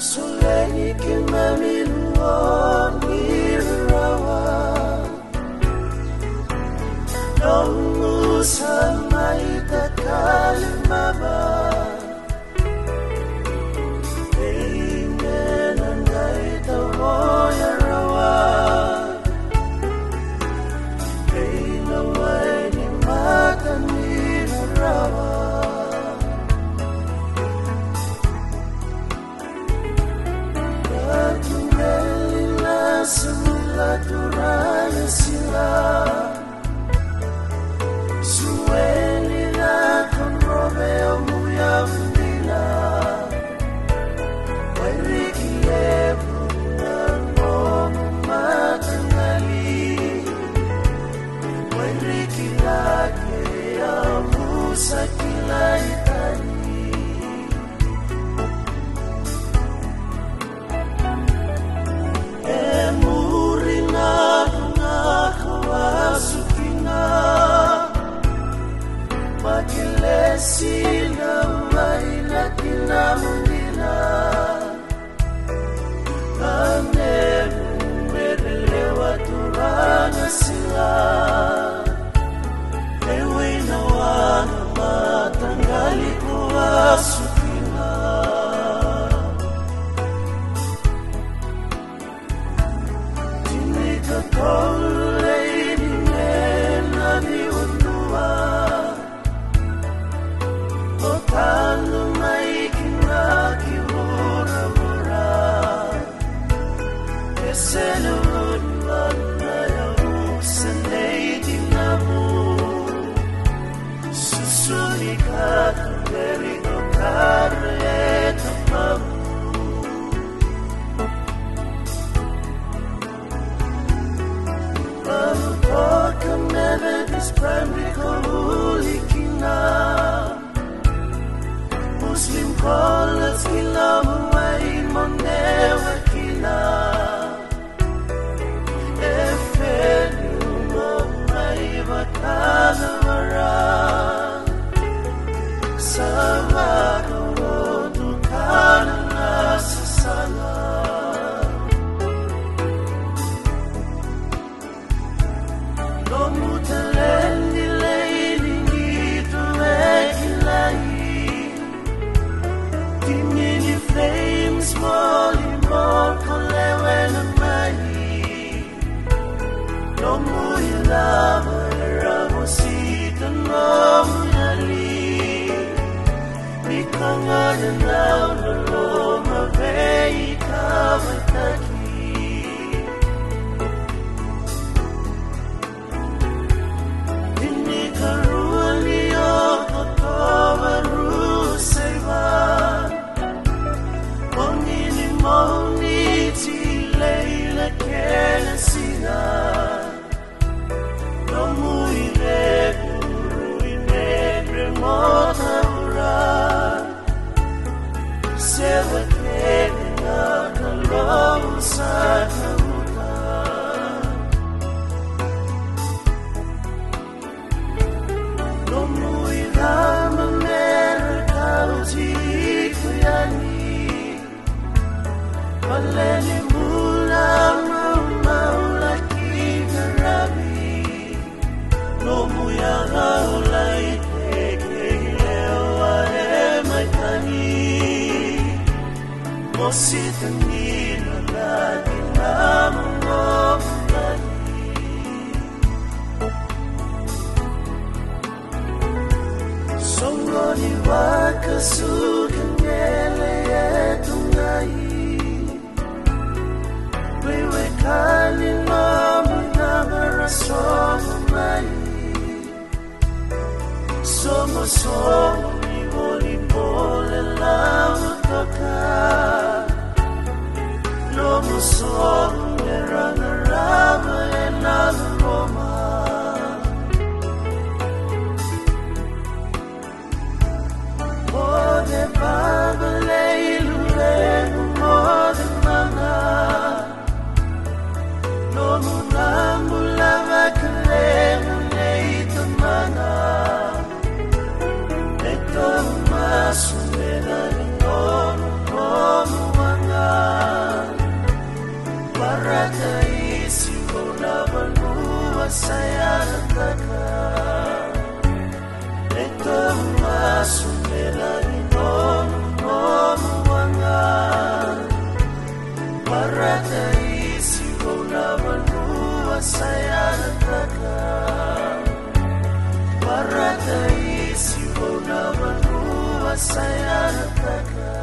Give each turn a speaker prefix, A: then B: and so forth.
A: Soleni kimamiluon irawa Nongu samay takalimaba Amen anay tawoy arawa Ainaway ni matanin arawa Ratu Meli Nasamila Turagasila Sueli na con Romeo Muyamila Wairiki ebu na ngomu matangali Wairiki lake ya musa kila itani Sila maila kinamulila Kanemu merelewa Turagasila Ewe na wana matangali kuwasukila Tinika kole inimena niundua Talo may kinakihura-hura Eselun man nayahusan ay tinamu Susulikat ang berito karet ang mamu Mamutot ka melodis primary kahulikina Muslim college kila maway monewa kila Efenyu may matanawara Sama karodu ka na nasasala Lomutalen nilay lingito ekilay Dimini flames moli mokolewe na mai Lomu ilama ramosita nomu yali Nikangadan lao na loma vei kamataki Dinikaruan niyo kotoba ruseva Moni Leila Kenesina Nomu ile guru inegre motaura Sewa kene na kalomu sa kamuta Nomu ilama mera kauti kuyani Maleni mula maula kigarabi Nomu ya haulai teke lewa maitani Mosita nila lagi namu ngomulani Songoni wakasukan ngele etungai Wewe kali namu nabara somo mai Somo ni volleyball lamu toka Nomu somo nerangarama enamu Roma Mode baba leilu lemu mode mana Nomu nambu lava kalemu leita mana Eto masu mena ni nomu wanga sayarantaka Eto masumela inomu wanga Barata isi bona banua sayarantaka Barata isi bona banua sayarantaka